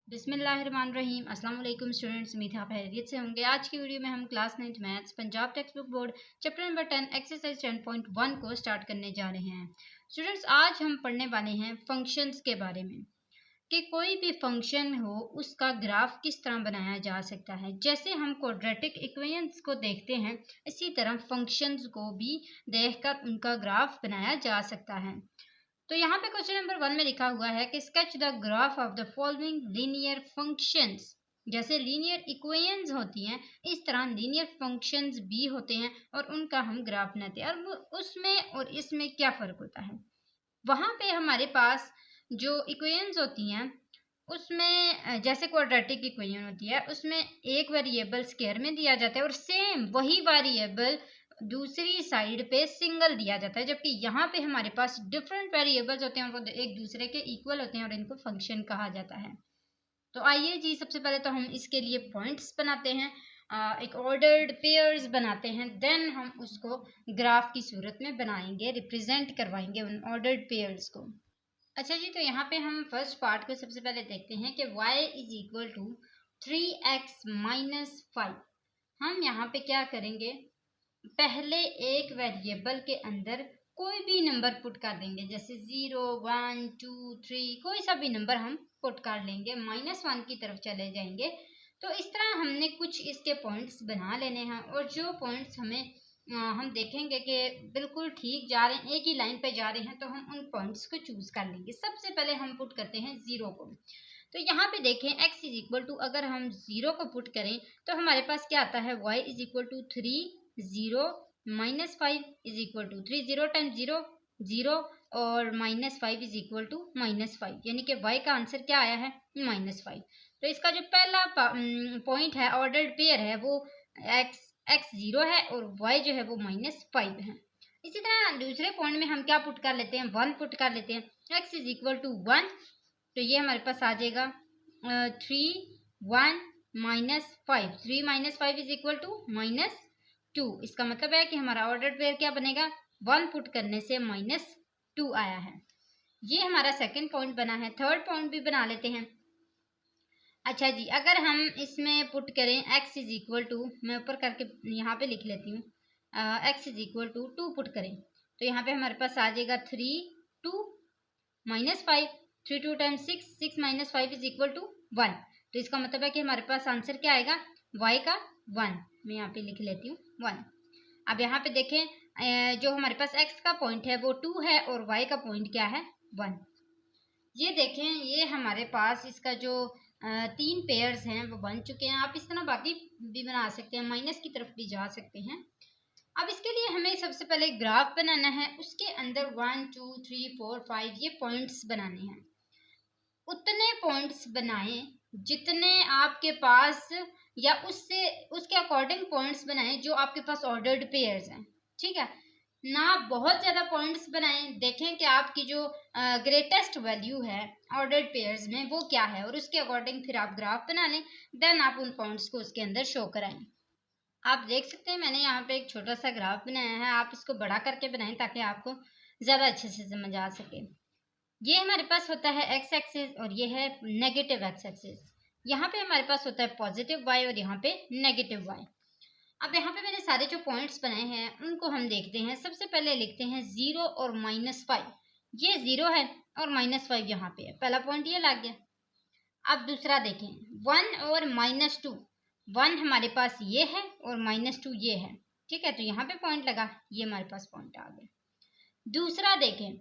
बिस्मिल्लाहिर्रहमानिर्रहीम। अस्सलाम वालेकुम स्टूडेंट्स, उम्मीद है आप खैरियत से होंगे। आज की वीडियो में हम class 9th maths Punjab text book board chapter number 10 exercise 10.1 को स्टार्ट करने जा रहे हैं। स्टूडेंट्स, आज हम पढ़ने वाले हैं फंक्शंस के बारे में कि कोई भी फंक्शन हो उसका ग्राफ किस तरह बनाया जा सकता है। जैसे हम क्वाड्रेटिक इक्वेशंस को देखते हैं, इसी तरह फंक्शंस को भी देखकर उनका ग्राफ बनाया जा सकता है। तो यहाँ पे क्वेश्चन नंबर 1 में लिखा हुआ है कि sketch the graph of the following linear functions. जैसे लीनियर इक्वेशंस होती हैं, इस तरह लीनियर फंक्शंस भी होते हैं और उनका हम ग्राफ बनाते हैं। और उसमें और इसमें क्या फ़र्क होता है? वहाँ पे हमारे पास जो इक्वेशंस होती हैं उसमें जैसे क्वाड्रेटिक इक्वेशन होती है, उसमें एक वेरिएबल स्क्वायर में दिया जाता है और सेम वही वेरिएबल दूसरी साइड पे सिंगल दिया जाता है। जबकि यहाँ पे हमारे पास डिफरेंट वेरिएबल्स होते हैं और वो एक दूसरे के इक्वल होते हैं और इनको फंक्शन कहा जाता है। तो आइए जी, सबसे पहले तो हम इसके लिए पॉइंट्स बनाते हैं, एक ऑर्डर्ड पेयर्स बनाते हैं, देन हम उसको ग्राफ की सूरत में बनाएंगे, रिप्रेजेंट करवाएंगे उन ऑर्डर्ड पेयर्स को। अच्छा जी, तो यहाँ पे हम फर्स्ट पार्ट को सबसे पहले देखते हैं कि y is equal to 3x minus 5। हम यहाँ पे क्या करेंगे, पहले एक वेरिएबल के अंदर कोई भी नंबर पुट कर देंगे, जैसे 0, 1, 2, 3, कोई सा भी नंबर हम पुट कर लेंगे, -1 की तरफ चले जाएंगे। तो इस तरह हमने कुछ इसके पॉइंट्स बना लेने हैं और जो पॉइंट्स हम देखेंगे कि बिल्कुल ठीक जा रहे हैं, एक ही लाइन पे जा रहे हैं, तो हम उन पॉइंट्स को चूज कर लेंगे। सबसे पहले हम पुट करते हैं 0 को। तो यहाँ पे देखें x इज इक्वल टू, अगर हम 0 को पुट करें तो हमारे पास क्या आता है, y is equal to 3, 0 minus 5 is equal to 3, 0 time 0 0 और -5 इज इक्वल टू -5, यानी कि y का आंसर क्या आया है, -5। तो इसका जो पहला पॉइंट है, ऑर्डर्ड पेयर है, वो x 0 है और y जो है वो -5 है। इसी तरह दूसरे पॉइंट में हम क्या पुट कर लेते हैं, 1 पुट कर लेते हैं, x इज इक्वल टू 1। तो ये हमारे पास आ जाएगा 3, 1 -5, 3 -5 इज इक्वल टू -2। इसका मतलब है कि हमारा ऑर्डर्ड पेयर क्या बनेगा, 1 पुट करने से -2 आया है। ये हमारा सेकंड पॉइंट बना है। थर्ड पॉइंट भी बना लेते हैं। अच्छा जी, अगर हम इसमें पुट करें x इज इक्वल टू, मैं ऊपर करके यहाँ पे लिख लेती हूँ, x is equal to 2 put करें तो यहाँ पे हमारे पास आ जाएगा 3, 2 -5, 3 2 टाइम 6, 6 -5 इज इक्वल टू 1। तो इसका मतलब है कि हमारे पास आंसर क्या आएगा, y का 1। मैं यहाँ पे लिख लेती हूँ 1। अब यहाँ पे देखें, जो हमारे पास x का पॉइंट है वो 2 है और y का पॉइंट क्या है, 1। ये देखें, ये हमारे पास इसका जो 3 पेयर्स हैं वो बन चुके हैं। आप इस तरह बाकी भी बना सकते हैं, माइनस की तरफ भी जा सकते हैं। अब इसके लिए हमें सबसे पहले ग्राफ बनाना है, उसके अंदर 1 2 3 4 5 ये पॉइंट्स बनाने हैं। उतने पॉइंट्स बनाएं जितने आपके पास, या उसके अकॉर्डिंग पॉइंट्स बनाएं जो आपके पास ऑर्डर्ड पेयर्स हैं, ठीक है ना। बहुत ज़्यादा पॉइंट्स बनाएं, देखें कि आपकी जो ग्रेटेस्ट वैल्यू है ऑर्डर्ड पेयर्स में वो क्या है और उसके अकॉर्डिंग फिर आप ग्राफ बना लें, देन आप उन पॉइंट्स को उसके अंदर शो कराएं। आप देख सकते हैं मैंने यहाँ पे एक छोटा सा ग्राफ बनाया है, आप इसको बड़ा करके बनाएं ताकि आपको ज़्यादा अच्छे से समझ आ सके। ये हमारे पास होता है x एक्सिस और ये है नेगेटिव x एक्सिस। यहाँ पे हमारे पास होता है पॉजिटिव y और यहाँ पे नेगेटिव y। अब यहाँ पे मैंने सारे जो पॉइंट्स बनाए हैं उनको हम देखते हैं। सबसे पहले लिखते हैं 0 और -5। ये 0 है और -5 यहाँ पे है, पहला पॉइंट ये लग गया। अब दूसरा देखें, 1 और -2। 1 हमारे पास ये है और -2 ये है, ठीक है। तो यहाँ पे पॉइंट लगा, ये हमारे पास पॉइंट आ गया। दूसरा देखें,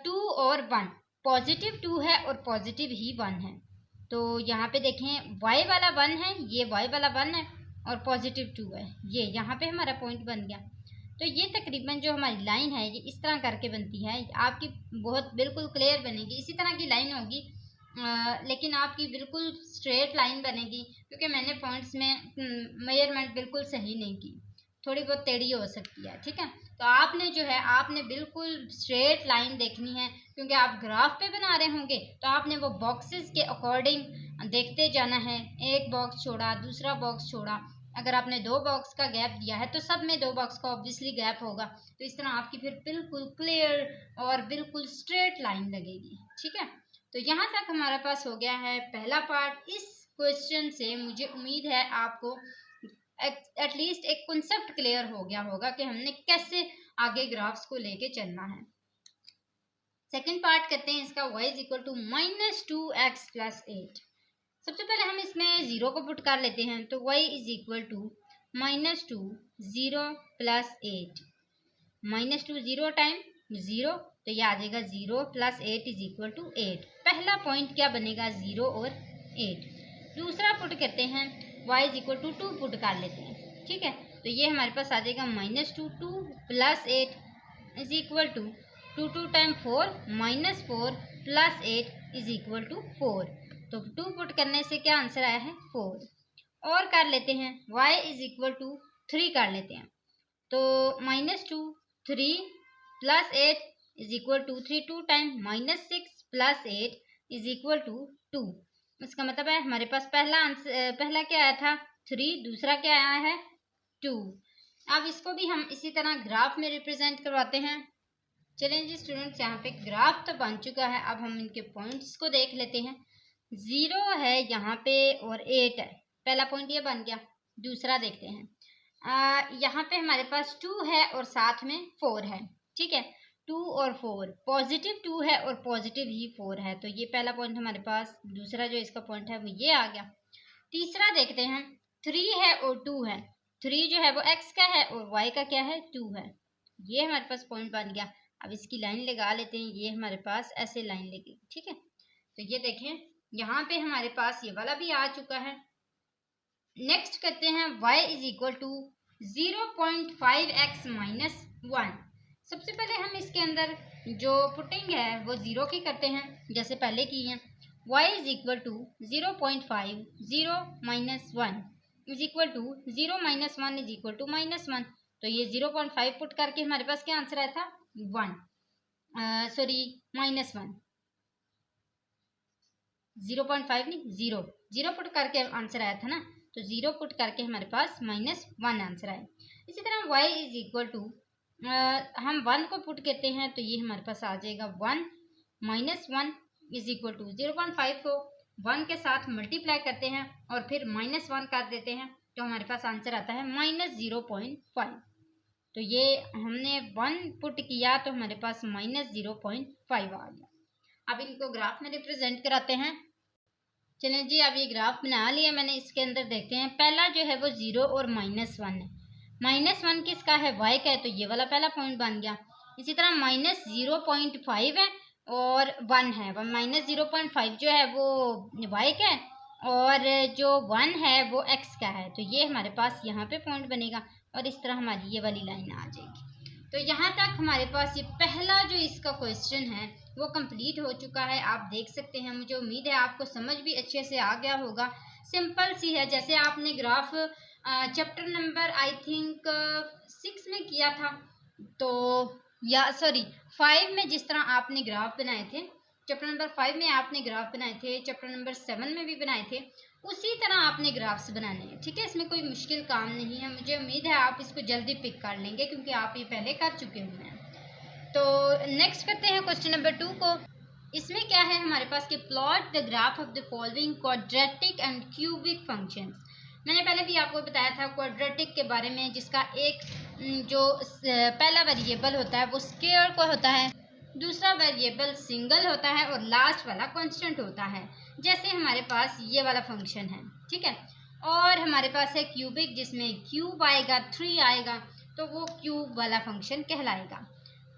2 और 1, पॉजिटिव 2 है और पॉजिटिव ही 1 है। तो यहाँ पे देखें, y वाला 1 है, ये y वाला 1 है और पॉजिटिव 2 है, ये यहाँ पे हमारा पॉइंट बन गया। तो ये तकरीबन जो हमारी लाइन है ये इस तरह करके बनती है, आपकी बहुत बिल्कुल क्लियर बनेगी। इसी तरह की लाइन होगी, लेकिन आपकी बिल्कुल स्ट्रेट लाइन बनेगी, क्योंकि मैंने पॉइंट्स में मेजरमेंट बिल्कुल सही नहीं की, थोड़ी बहुत टेढ़ी हो सकती है, ठीक है। तो आपने जो है, आपने बिल्कुल स्ट्रेट लाइन देखनी है, क्योंकि आप ग्राफ पे बना रहे होंगे तो आपने वो बॉक्सेस के अकॉर्डिंग देखते जाना है। एक बॉक्स छोड़ा, दूसरा बॉक्स छोड़ा, अगर आपने 2 बॉक्स का गैप दिया है तो सब में 2 बॉक्स का ऑब्वियसली गैप होगा। तो इस तरह आपकी फिर बिल्कुल क्लियर और बिल्कुल स्ट्रेट लाइन लगेगी, ठीक है। तो यहाँ तक हमारे पास हो गया है पहला पार्ट। इस क्वेश्चन से मुझे उम्मीद है आपको एटलीस्ट एक कॉन्सेप्ट क्लियर हो गया होगा कि हमने कैसे आगे ग्राफ्स को लेके चलना है। सेकंड पार्ट करते हैं इसका, y is equal to -2x plus 8। सबसे पहले हम इसमें जीरो को पुट कर लेते हैं, तो y is equal to -2 0 plus 8। -2 0 time 0, तो ये आ जाएगा 0 प्लस 8 इज इक्वल टू 8। पहला पॉइंट क्या बनेगा, 0 और 8। दूसरा पुट करते हैं, y is equal to 2 put कर लेते हैं, ठीक है। तो ये हमारे पास आ जाएगा -2 2 plus 8 is equal to 2 time 4 -4 plus 8 is equal to 4। तो 2 पुट करने से क्या आंसर आया है, 4। और कर लेते हैं, y इज इक्वल टू 3 कर लेते हैं, तो -2 3 plus 8 is equal to 3 2 time -6 plus 8 is equal to 2। इसका मतलब है हमारे पास पहला क्या आया था, 3, दूसरा क्या आया है, 2। अब इसको भी हम इसी तरह ग्राफ में रिप्रेजेंट करवाते हैं। चलें जी स्टूडेंट्स, यहाँ पे ग्राफ तो बन चुका है, अब हम इनके पॉइंट्स को देख लेते हैं। 0 है यहाँ पे और 8 है, पहला पॉइंट ये बन गया। दूसरा देखते हैं, यहाँ पे हमारे पास 2 है और साथ में 4 है, ठीक है। 2 और 4, पॉजिटिव 2 है और पॉजिटिव ही 4 है, तो ये पहला पॉइंट हमारे पास। दूसरा जो इसका पॉइंट है वो ये आ गया। तीसरा देखते हैं, 3 है और 2 है। 3 जो है वो x का है और y का क्या है, 2 है। ये हमारे पास पॉइंट बन गया। अब इसकी लाइन लगा लेते हैं, ये हमारे पास ऐसे लाइन लगेगी, ठीक है। तो ये देखें, यहाँ पे हमारे पास ये वाला भी आ चुका है। नेक्स्ट करते हैं, y is equal to 0.5x minus 1। सबसे पहले हम इसके अंदर जो पुटिंग है वो 0 की करते हैं, जैसे पहले की है। y is equal to 0.5 0 minus 1 is equal to 0 minus 1 is equal to -1। तो ये 0.5 पुट करके हमारे पास क्या आंसर आया था, 1, सॉरी -1, 0.5 नहीं 0 पुट करके आंसर आया था ना, तो 0 पुट करके हमारे पास -1 आंसर आया। इसी तरह y इज इक्वल टू, हम 1 को पुट करते हैं, तो ये हमारे पास आ जाएगा 1 -1 इज इक्वल टू 0.5 को 1 के साथ मल्टीप्लाई करते हैं और फिर -1 कर देते हैं, तो हमारे पास आंसर आता है -0.5। तो ये हमने 1 पुट किया तो हमारे पास -0.5 आ गया। अब इनको ग्राफ में रिप्रेजेंट कराते हैं। चलें जी, अब ये ग्राफ बना लिया मैंने। इसके अंदर देखते हैं, पहला जो है वो 0 और -1 है। -1 किसका है, y का है, तो ये वाला पहला पॉइंट बन गया। इसी तरह -0.5 है और 1 है, -0.5 जो है वो y का है और जो 1 है वो x का है, तो ये हमारे पास यहाँ पे पॉइंट बनेगा और इस तरह हमारी ये वाली लाइन आ जाएगी। तो यहाँ तक हमारे पास ये पहला जो इसका क्वेश्चन है वो कंप्लीट हो चुका है, आप देख सकते हैं। मुझे उम्मीद है आपको समझ भी अच्छे से आ गया होगा। सिंपल सी है, जैसे आपने graph chapter number I think 6 में किया था, तो या सॉरी 5 में जिस तरह आपने ग्राफ बनाए थे, चैप्टर नंबर 5 में आपने ग्राफ बनाए थे, चैप्टर नंबर 7 में भी बनाए थे, उसी तरह आपने ग्राफ्स बनाने हैं, ठीक है। इसमें कोई मुश्किल काम नहीं है। मुझे उम्मीद है आप इसको जल्दी पिक कर लेंगे क्योंकि आप ये पहले कर चुके हुए हैं। तो नेक्स्ट करते हैं क्वेश्चन नंबर 2 को। इसमें क्या है हमारे पास कि plot the graph of the following quadratic and cubic functions. मैंने पहले भी आपको बताया था क्वाड्रेटिक के बारे में, जिसका एक जो पहला वेरिएबल होता है वो स्क्वायर को होता है, दूसरा वेरिएबल सिंगल होता है और लास्ट वाला कांस्टेंट होता है। जैसे हमारे पास ये वाला फंक्शन है, ठीक है। और हमारे पास है क्यूबिक, जिसमें क्यूब आएगा, 3 आएगा, तो वो क्यूब वाला फंक्शन कहलाएगा।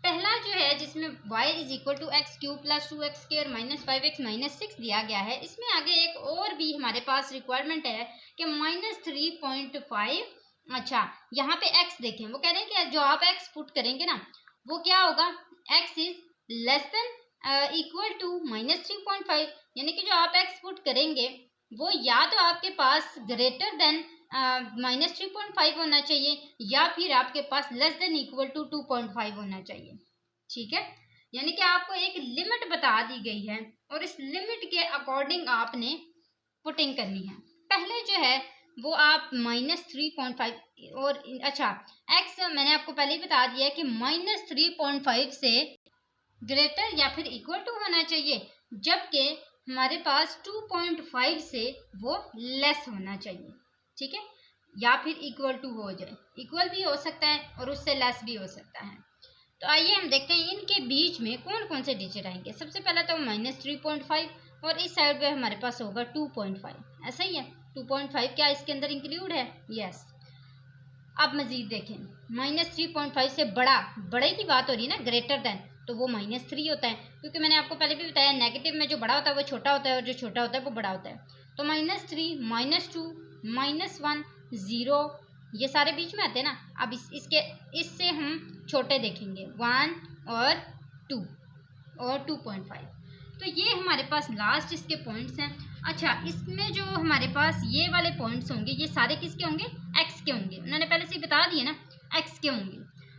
पहला जो है जिसमें y is equal to x cube plus 2x square minus 5x minus 6 दिया गया है, इसमें आगे एक और भी हमारे पास रिक्वायरमेंट है कि -3.5। अच्छा, यहाँ पे x देखें, वो कह रहे हैं कि जो आप x पुट करेंगे ना वो क्या होगा, x is less than equal to -3.5, यानी कि जो आप x पुट करेंगे वो या तो आपके पास ग्रेटर देन -3.5 होना चाहिए या फिर आपके पास लेस देन इक्वल टू 2.5 होना चाहिए, ठीक है। यानी कि आपको एक लिमिट बता दी गई है और इस लिमिट के अकॉर्डिंग आपने पुटिंग करनी है। पहले जो है वो आप -3.5 और अच्छा x मैंने आपको पहले ही बता दिया है कि -3.5 से ग्रेटर या फिर इक्वल टू होना चाहिए जबकि हमारे पास 2.5 से वो लेस होना चाहिए, ठीक है, या फिर इक्वल टू हो जाए। इक्वल भी हो सकता है और उससे लेस भी हो सकता है। तो आइए हम देखते हैं इनके बीच में कौन कौन से डिजिट आएंगे। सबसे पहले तो -3.5 और इस साइड पे हमारे पास होगा 2.5, ऐसा ही है। 2.5 क्या इसके अंदर इंक्लूड है? यस। अब मजीद देखें, -3.5 से बड़े की बात हो रही है ना, ग्रेटर देन, तो वो -3 होता है, क्योंकि मैंने आपको पहले भी बताया नेगेटिव में जो बड़ा होता है वो छोटा होता है और जो छोटा होता है वो बड़ा होता है। तो -3, -2, -1, 0 ये सारे बीच में आते हैं ना। अब इससे हम छोटे देखेंगे 1 और 2 और 2.5। तो ये हमारे पास लास्ट इसके पॉइंट्स हैं। अच्छा, इसमें जो हमारे पास ये वाले पॉइंट्स होंगे ये सारे किसके होंगे? एक्स के होंगे। उन्होंने पहले से ही बता दिए ना, एक्स के होंगे।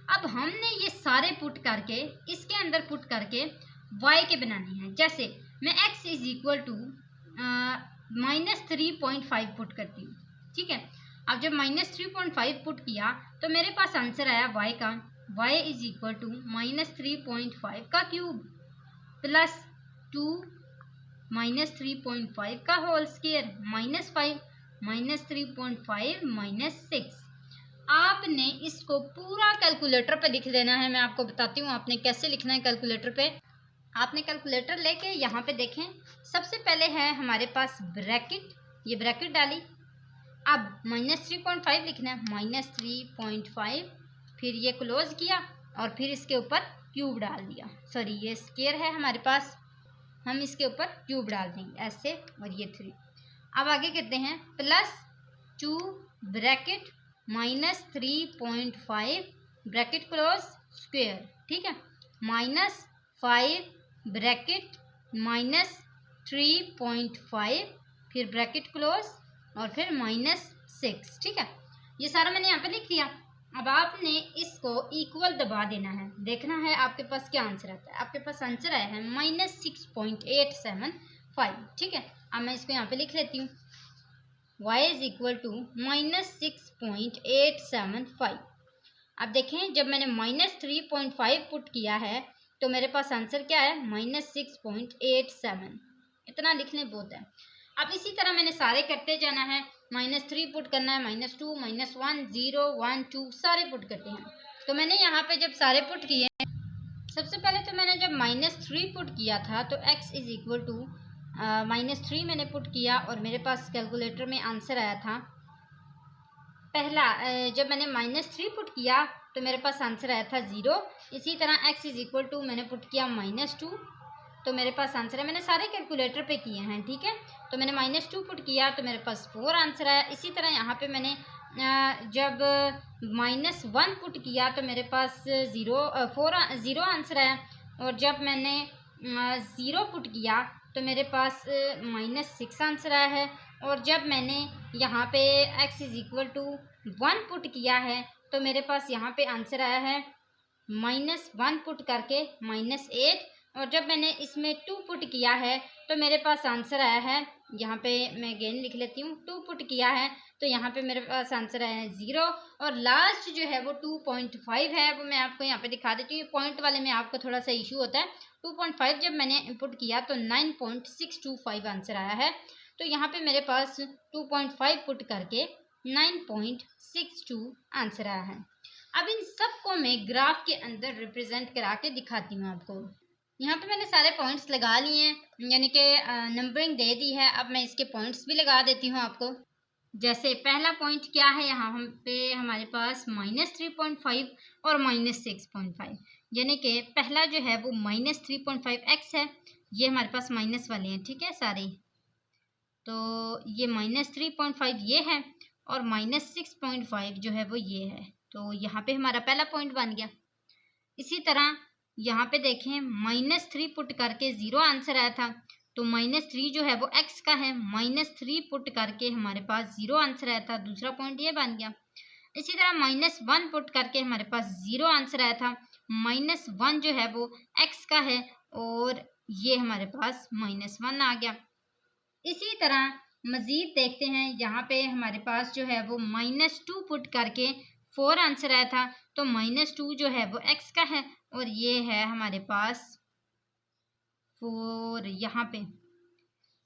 अब हमने ये सारे पुट करके इसके अंदर पुट करके वाई के बनाने हैं। जैसे मैं x is equal to -3.5 put करती हूँ, ठीक है। अब जब -3.5 पुट किया तो मेरे पास आंसर आया वाई का, वाई इज इक्वल टू -3.5 का क्यूब प्लस 2 -3.5 का होल स्क्वायर -5 -3.5 -6। आपने इसको पूरा कैलकुलेटर पे लिख देना है। मैं आपको बताती हूँ आपने कैसे लिखना है कैलकुलेटर पे। आपने कैलकुलेटर लेके यहाँ पे देखें, सबसे पहले है हमारे पास ब्रैकेट, ये ब्रैकेट डाली। अब -3.5 लिखना है, -3.5, फिर ये क्लोज किया और फिर इसके ऊपर क्यूब डाल दिया। सॉरी, ये स्क्वायर है हमारे पास, हम इसके ऊपर क्यूब डाल देंगे ऐसे, और ये 3। अब आगे करते हैं +2 ब्रैकेट -3.5 ब्रैकेट क्लोज स्क्वायर, ठीक है, -5 ब्रैकेट -3.5 फिर ब्रैकेट क्लोज और फिर -6, ठीक है। ये सारा मैंने यहाँ पे लिख दिया। अब आपने इसको इक्वल दबा देना है, देखना है आपके पास क्या आंसर आता है। आपके पास आंसर आया है -6.875, ठीक है। अब मैं इसको यहाँ पे लिख लेती हूँ, y इज इक्वल टू -6.875। अब देखें, जब मैंने -3.5 पुट किया है तो मेरे पास आंसर क्या है? -6.87। इतना लिखने बहुत है। अब इसी तरह मैंने सारे करते जाना है। -3 पुट करना है, -2, -1, 0, 1, 2 सारे पुट करते हैं। तो मैंने यहाँ पे जब सारे पुट किए, सबसे पहले तो मैंने जब -3 पुट किया था तो x इज इक्वल टू -3 मैंने पुट किया और मेरे पास कैलकुलेटर में आंसर आया था पहला। जब मैंने -3 पुट किया तो मेरे पास आंसर आया था 0। इसी तरह x इज इक्वल टू मैंने पुट किया -2 तो मेरे पास आंसर है। मैंने सारे कैलकुलेटर पे किए हैं, ठीक है। तो मैंने -2 पुट किया तो मेरे पास 4 आंसर आया। इसी तरह यहाँ पे मैंने जब -1 पुट किया तो मेरे पास 0 आंसर आया। और जब मैंने 0 पुट किया तो मेरे पास -6 आंसर आया है। और जब मैंने यहाँ पे x is equal to 1 put किया है तो मेरे पास यहाँ पे आंसर आया है -1 पुट करके -8। और जब मैंने इसमें 2 पुट किया है तो मेरे पास आंसर आया है, यहाँ पे मैं अगेन लिख लेती हूँ, 2 पुट किया है तो यहाँ पे मेरे पास आंसर आया है 0। और लास्ट जो है वो 2.5 है, वो मैं आपको यहाँ पे दिखा देती हूँ। पॉइंट वाले में आपको थोड़ा सा इशू होता है। 2.5 जब मैंने इनपुट किया तो 9.625 आंसर आया है। तो यहाँ पे मेरे पास 2.5 पुट करके 9.62 आंसर आया है। अब इन सबको मैं ग्राफ के अंदर रिप्रेजेंट करा के दिखाती हूँ आपको। यहाँ पे मैंने सारे पॉइंट्स लगा लिए हैं, यानी कि नंबरिंग दे दी है। अब मैं इसके पॉइंट्स भी लगा देती हूँ आपको। जैसे पहला पॉइंट क्या है, यहाँ पे हमारे पास -3.5 और -6.5, यानी कि पहला जो है वो -3.5x है। ये हमारे पास माइनस वाले हैं, ठीक है सारे। तो ये -3.5 ये है और -6.5 जो है वो ये है। तो यहाँ पे हमारा पहला पॉइंट बन गया। इसी तरह यहाँ पे देखें, -3 पुट करके 0 आंसर आया था तो -3 जो है वो x का है। -3 पुट करके हमारे पास 0 आंसर आया था, दूसरा पॉइंट ये बन गया। इसी तरह -1 पुट करके हमारे पास 0 आंसर आया था। -1 जो है वो x का है और ये हमारे पास -1 आ गया। इसी तरह मज़ीद देखते हैं, यहाँ पे हमारे पास जो है वो -2 पुट करके 4 आंसर आया था तो -2 जो है वो x का है और ये है हमारे पास 4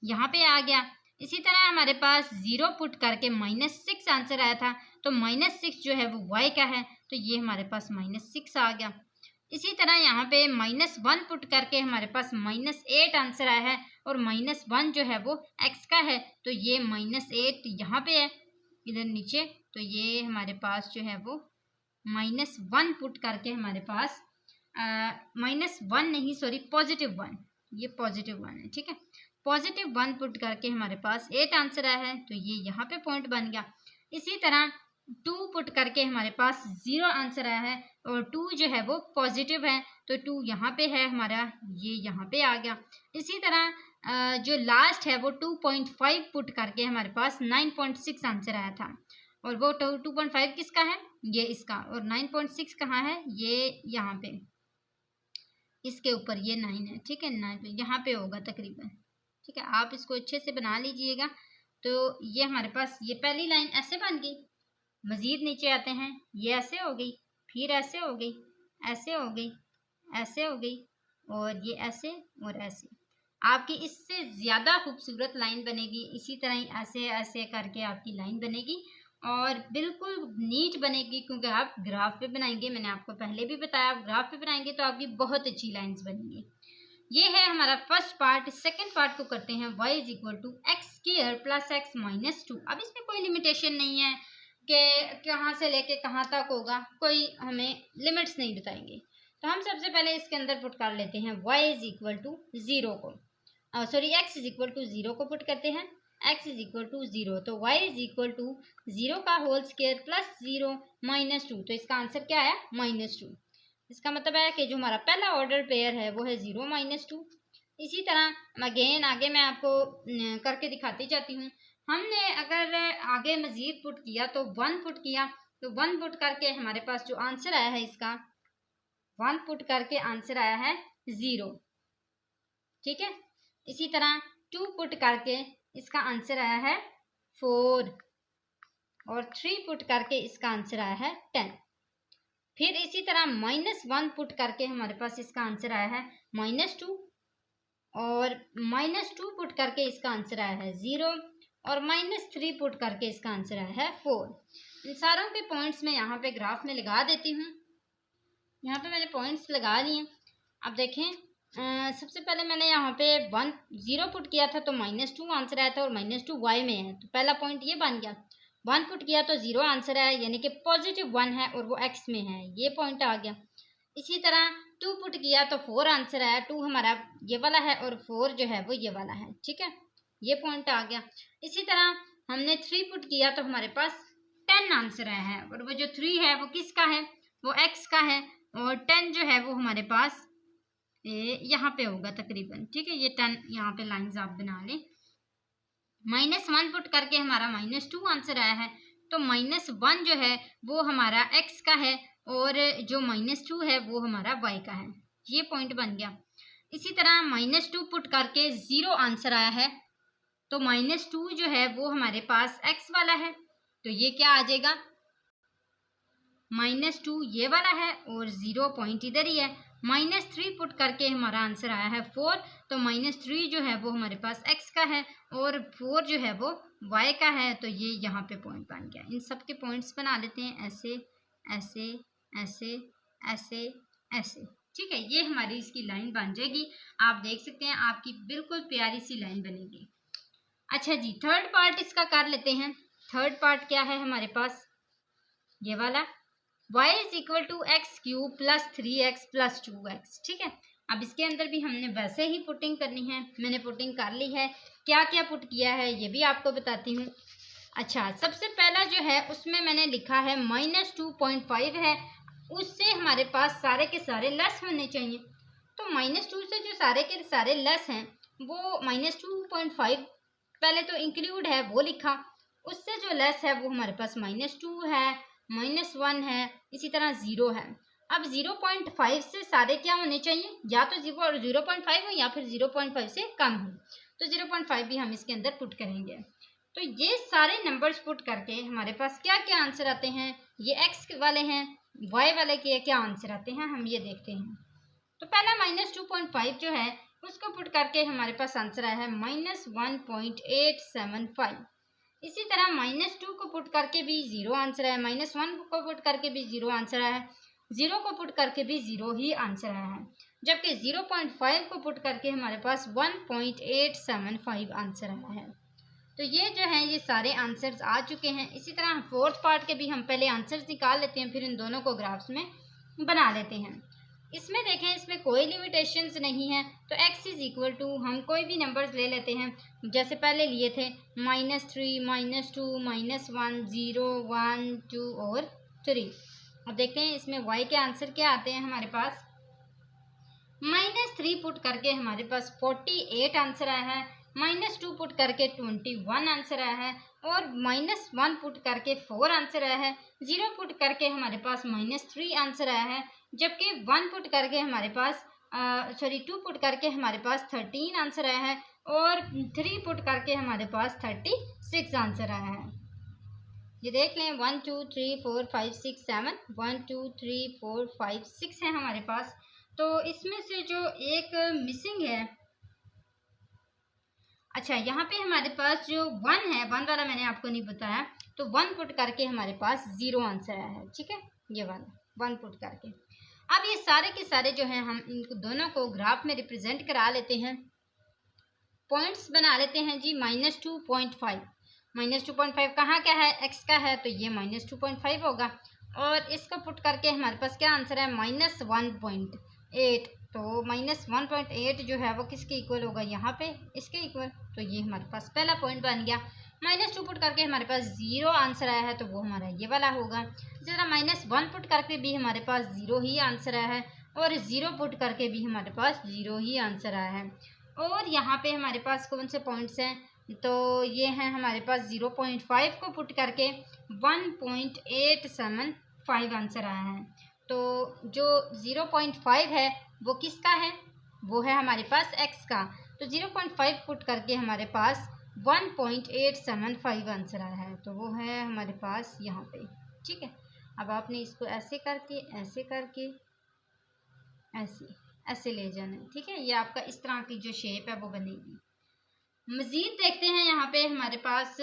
यहाँ पे आ गया। इसी तरह हमारे पास 0 पुट करके -6 आंसर आया था, तो -6 जो है वो y का है, तो ये हमारे पास -6 आ गया। इसी तरह यहाँ पे -1 पुट करके हमारे पास -8 आंसर आया है, और -1 जो है वो x का है, तो ये -8 यहाँ पे है इधर नीचे, तो ये हमारे पास जो है वो -1 पुट करके हमारे पास -1 नहीं सॉरी +1, ये +1 है, ठीक है। +1 पुट करके हमारे पास 8 आंसर आया है, तो ये यहाँ पे पॉइंट बन गया। इसी तरह 2 पुट करके हमारे पास 0 आंसर आया है, और 2 जो है वो पॉजिटिव है, तो 2 यहाँ पे है हमारा, ये यहाँ पे आ गया। इसी तरह जो लास्ट है वो 2.5 पुट करके हमारे पास 9.6 आंसर आया था, और वो 2.5 किसका है, ये इसका, और 9.6 कहाँ है, ये यहाँ पे इसके ऊपर, ये 9 है, ठीक है, 9 पे यहाँ पे होगा तकरीबन, ठीक है। आप इसको अच्छे से बना लीजिएगा। तो ये हमारे पास ये पहली लाइन ऐसे बन गई। मज़ीद नीचे आते हैं, ये ऐसे हो गई, फिर ऐसे हो गई, ऐसे हो गई, ऐसे हो गई, और ये ऐसे और ऐसे। आपकी इससे ज़्यादा खूबसूरत लाइन बनेगी। इसी तरह ही ऐसे ऐसे करके आपकी लाइन बनेगी और बिल्कुल नीट बनेगी, क्योंकि आप ग्राफ पे बनाएंगे। मैंने आपको पहले भी बताया, आप ग्राफ पे बनाएंगे तो आपकी बहुत अच्छी लाइंस बनेंगी। ये है हमारा फर्स्ट पार्ट। सेकंड पार्ट को करते हैं, y = x² + x - 2। अब इसमें कोई लिमिटेशन नहीं है कि कहाँ से लेके कहाँ तक होगा, कोई हमें लिमिट्स नहीं बताएंगे। तो हम सबसे पहले इसके अंदर पुट कर लेते हैं y = 0 को, सॉरी x = 0 को पुट करते हैं, x = 0, तो y = 0 का होल स्क्वायर प्लस 0 - 2, तो इसका आंसर क्या है, -2। इसका मतलब है कि जो हमारा पहला ऑर्डर पेयर है वो है 0 - 2। इसी तरह अगेन आगे मैं आपको करके दिखाती जाती हूँ। हमने अगर आगे मज़ीद पुट किया तो 1 पुट किया, तो 1 पुट करके हमारे पास जो आंसर आया है इसका, 1 पुट करके आंसर आया है 0, ठीक है। इसी तरह 2 पुट करके इसका आंसर आया है 4, और 3 पुट करके इसका आंसर आया है 10। फिर इसी तरह -1 पुट करके हमारे पास इसका आंसर आया है -2, और -2 पुट करके इसका आंसर आया है 0, और -3 पुट करके इसका आंसर आया है 4। इन सारों के पॉइंट्स मैं यहाँ पे ग्राफ में लगा देती हूँ। यहाँ पे मैंने पॉइंट्स लगा लिए। अब देखें, सबसे पहले मैंने यहाँ पे 0 पुट किया था तो -2 आंसर आया था, और -2 y में है, तो पहला पॉइंट ये बन गया। 1 पुट किया तो 0 आंसर आया, यानी कि +1 है और वो x में है, ये पॉइंट आ गया। इसी तरह 2 पुट किया तो 4 आंसर आया, 2 हमारा ये वाला है और 4 जो है वो ये वाला है, ठीक है, ये पॉइंट आ गया। इसी तरह हमने 3 पुट किया तो हमारे पास 10 आंसर आया है, और वो जो 3 है वो किसका है, वो x का है, और 10 जो है वो हमारे पास यहाँ पे होगा तकरीबन, ठीक है। ये 10 यहाँ पे लाइंस आप बना लें। -1 पुट करके हमारा -2 आंसर आया है, तो -1 जो है वो हमारा x का है, और जो -2 है वो हमारा y का है, ये पॉइंट बन गया। इसी तरह -2 पुट करके 0 आंसर आया है, तो -2 जो है वो हमारे पास x वाला है, तो ये क्या आ जाएगा, -2 ये वाला है, और 0 पॉइंट इधर ही है। -3 पुट करके हमारा आंसर आया है 4, तो -3 जो है वो हमारे पास x का है, और 4 जो है वो y का है, तो ये यहाँ पे पॉइंट बन गया। इन सब के पॉइंट्स बना लेते हैं, ऐसे ऐसे ऐसे ऐसे ऐसे, ठीक है। ये हमारी इसकी लाइन बन जाएगी। आप देख सकते हैं आपकी बिल्कुल प्यारी सी लाइन बनेगी। अच्छा जी, थर्ड पार्ट इसका कर लेते हैं। थर्ड पार्ट क्या है हमारे पास, ये वाला, y = x³ + 3x + 2x, ठीक है। अब इसके अंदर भी हमने वैसे ही पुटिंग करनी है। मैंने पुटिंग कर ली है, क्या क्या पुट किया है ये भी आपको बताती हूँ। अच्छा, सबसे पहला जो है उसमें मैंने लिखा है -2.5 है, उससे हमारे पास सारे के सारे लेस होने चाहिए। तो -2 से जो सारे के सारे लेस हैं वो -2.5 पहले तो इंक्लूड है वो लिखा, उससे जो लेस है वो हमारे पास -2 है, -1 है, इसी तरह 0 है। अब 0.5 से सारे क्या होने चाहिए, या तो 0.5 हो या फिर 0.5 से कम हो, तो 0.5 भी हम इसके अंदर पुट करेंगे। तो ये सारे नंबर्स पुट करके हमारे पास क्या क्या आंसर आते हैं, ये x वाले हैं, y वाले के क्या आंसर आते हैं हम ये देखते हैं। तो पहला -2.5 जो है उसको पुट करके हमारे पास आंसर आया है -1.875। इसी तरह -2 को पुट करके भी 0 आंसर आया, -1 को पुट करके भी 0 आंसर आया है, 0 को पुट करके भी 0 ही आंसर आया है, जबकि 0.5 को पुट करके हमारे पास 1.875 आंसर आया है। तो ये जो है ये सारे आंसर्स आ चुके हैं। इसी तरह फोर्थ पार्ट के भी हम पहले आंसर्स निकाल लेते हैं, फिर इन दोनों को ग्राफ्स में बना लेते हैं। इसमें देखें, इसमें कोई लिमिटेशंस नहीं है, तो x इज इक्वल टू हम कोई भी नंबर्स ले लेते हैं, जैसे पहले लिए थे -3, -2, -1, 0, 1, 2 और 3। अब देखते हैं इसमें y के आंसर क्या आते हैं हमारे पास। -3 पुट करके हमारे पास 48 आंसर आया है, -2 पुट करके 21 आंसर आया है, और -1 पुट करके 4 आंसर आया है, 0 पुट करके हमारे पास -3 आंसर आया है, जबकि 1 पुट करके हमारे पास 2 पुट करके हमारे पास 13 आंसर आया है, और 3 पुट करके हमारे पास 36 आंसर आया है। ये देख लें 1 2 3 4 5 6 7, 1 2 3 4 5 6 है हमारे पास। तो इसमें से जो एक मिसिंग है, अच्छा यहाँ पे हमारे पास जो 1 है, 1 वाला मैंने आपको नहीं बताया, तो 1 पुट करके हमारे पास 0 आंसर आया है, ठीक है, ये वाला 1 पुट करके। अब ये सारे के सारे जो हैं हम इनको दोनों को ग्राफ में रिप्रेजेंट करा लेते हैं, पॉइंट्स बना लेते हैं जी। -2.5, -2.5 कहाँ क्या है, x का है, तो ये -2.5 होगा, और इसको पुट करके हमारे पास क्या आंसर है -1.8। तो -1.8 जो है वो किसके इक्वल होगा, यहाँ पे इसके इक्वल। तो ये हमारे पास पहला पॉइंट बन गया। -2 पुट करके हमारे पास 0 आंसर आया है, तो वो हमारा ये वाला होगा। इसी तरह -1 पुट करके भी हमारे पास 0 ही आंसर आया है, और 0 पुट करके भी हमारे पास 0 ही आंसर आया है। और यहाँ पे हमारे पास कौन से पॉइंट्स हैं, तो ये हैं हमारे पास 0.5 को पुट करके 1.875 आंसर आया है। तो जो 0.5 है वो किसका है, वो है हमारे पास x का। तो 0.5 पुट करके हमारे पास 1.875 आंसर आया है, तो वो है हमारे पास यहाँ पे, ठीक है। अब आपने इसको ऐसे करके ऐसे ले जाना है, ठीक है। ये आपका इस तरह की जो शेप है वो बनेगी। मज़ीद देखते हैं यहाँ पे हमारे पास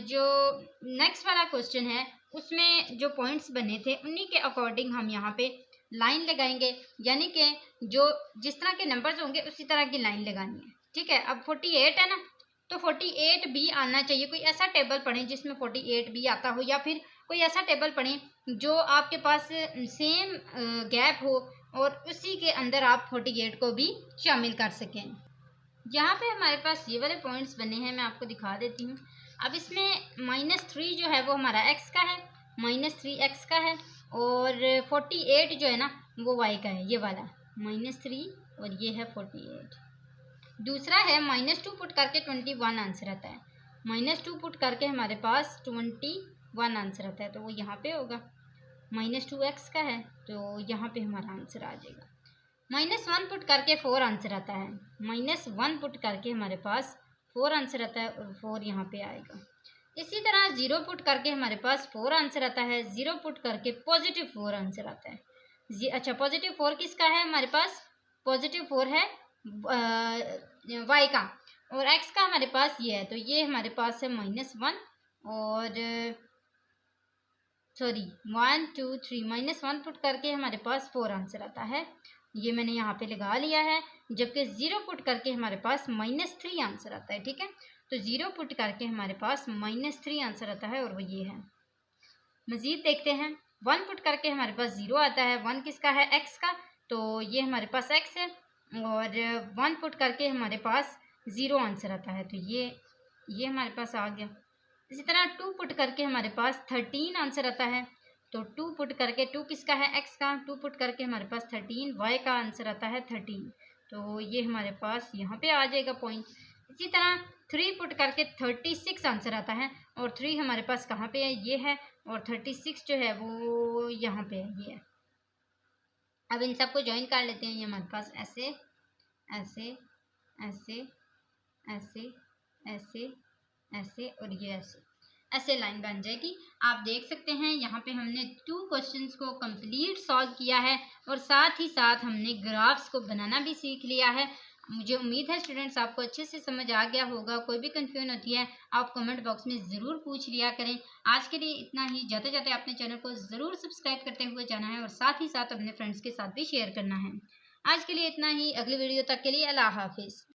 जो नेक्स्ट वाला क्वेश्चन है, उसमें जो पॉइंट्स बने थे उन्हीं के अकॉर्डिंग हम यहाँ पे लाइन लगाएंगे, यानी कि जो जिस तरह के नंबर्स होंगे उसी तरह की लाइन लगानी है, ठीक है। अब 48 है ना, तो 48 भी आना चाहिए। कोई ऐसा टेबल पढ़ें जिसमें 48 भी आता हो, या फिर कोई ऐसा टेबल पढ़ें जो आपके पास सेम गैप हो और उसी के अंदर आप 48 को भी शामिल कर सकें। यहाँ पे हमारे पास ये वाले पॉइंट्स बने हैं, मैं आपको दिखा देती हूँ। अब इसमें -3 जो है वो हमारा x का है, -3 x का है, और 48 जो है ना वो y का है, ये वाला -3 और ये है 48। दूसरा है -2 पुट करके 21 आंसर आता है, -2 पुट करके हमारे पास 21 आंसर आता है, तो वो यहाँ पे होगा। -2x का है, तो यहाँ पे हमारा आंसर आ जाएगा। -1 पुट करके 4 आंसर आता है, -1 पुट करके हमारे पास 4 आंसर आता है, और 4 यहाँ पे आएगा। इसी तरह 0 पुट करके हमारे पास 4 आंसर आता है, 0 पुट करके +4 आंसर आता है। अच्छा, +4 किसका है हमारे पास, +4 है y का, और x का हमारे पास ये है, तो ये हमारे पास है -1 और 1 2 3, -1 पुट करके हमारे पास 4 आंसर आता है, ये मैंने यहाँ पे लगा लिया है। जबकि 0 पुट करके हमारे पास -3 आंसर आता है, ठीक है। तो 0 पुट करके हमारे पास -3 आंसर आता है, और वो ये है। मज़ीद देखते हैं, 1 पुट करके हमारे पास 0 आता है, 1 किसका है, x का, तो ये हमारे पास x है, और 1 पुट करके हमारे पास 0 आंसर आता है, तो ये हमारे पास आ गया। इसी तरह 2 पुट करके हमारे पास 13 आंसर आता है, तो 2 पुट करके 2 किसका है, x का, 2 पुट करके हमारे पास 13, y का आंसर आता है 13, तो ये हमारे पास यहाँ पे आ जाएगा पॉइंट। इसी तरह 3 पुट करके 36 आंसर आता है, और 3 हमारे पास कहाँ पे है, ये है, और 36 जो है वो यहाँ पे है, ये है। अब इन सबको ज्वाइन कर लेते हैं, ये हमारे पास ऐसे ऐसे ऐसे ऐसे ऐसे ऐसे और ये ऐसे लाइन बन जाएगी। आप देख सकते हैं यहाँ पे हमने 2 क्वेश्चंस को कंप्लीट सॉल्व किया है, और साथ ही साथ हमने ग्राफ्स को बनाना भी सीख लिया है। मुझे उम्मीद है स्टूडेंट्स आपको अच्छे से समझ आ गया होगा। कोई भी कंफ्यूजन होती है आप कमेंट बॉक्स में ज़रूर पूछ लिया करें। आज के लिए इतना ही। जाते जाते अपने चैनल को ज़रूर सब्सक्राइब करते हुए जाना है और साथ ही साथ अपने फ्रेंड्स के साथ भी शेयर करना है। आज के लिए इतना ही। अगली वीडियो तक के लिए अल्लाह हाफिज़।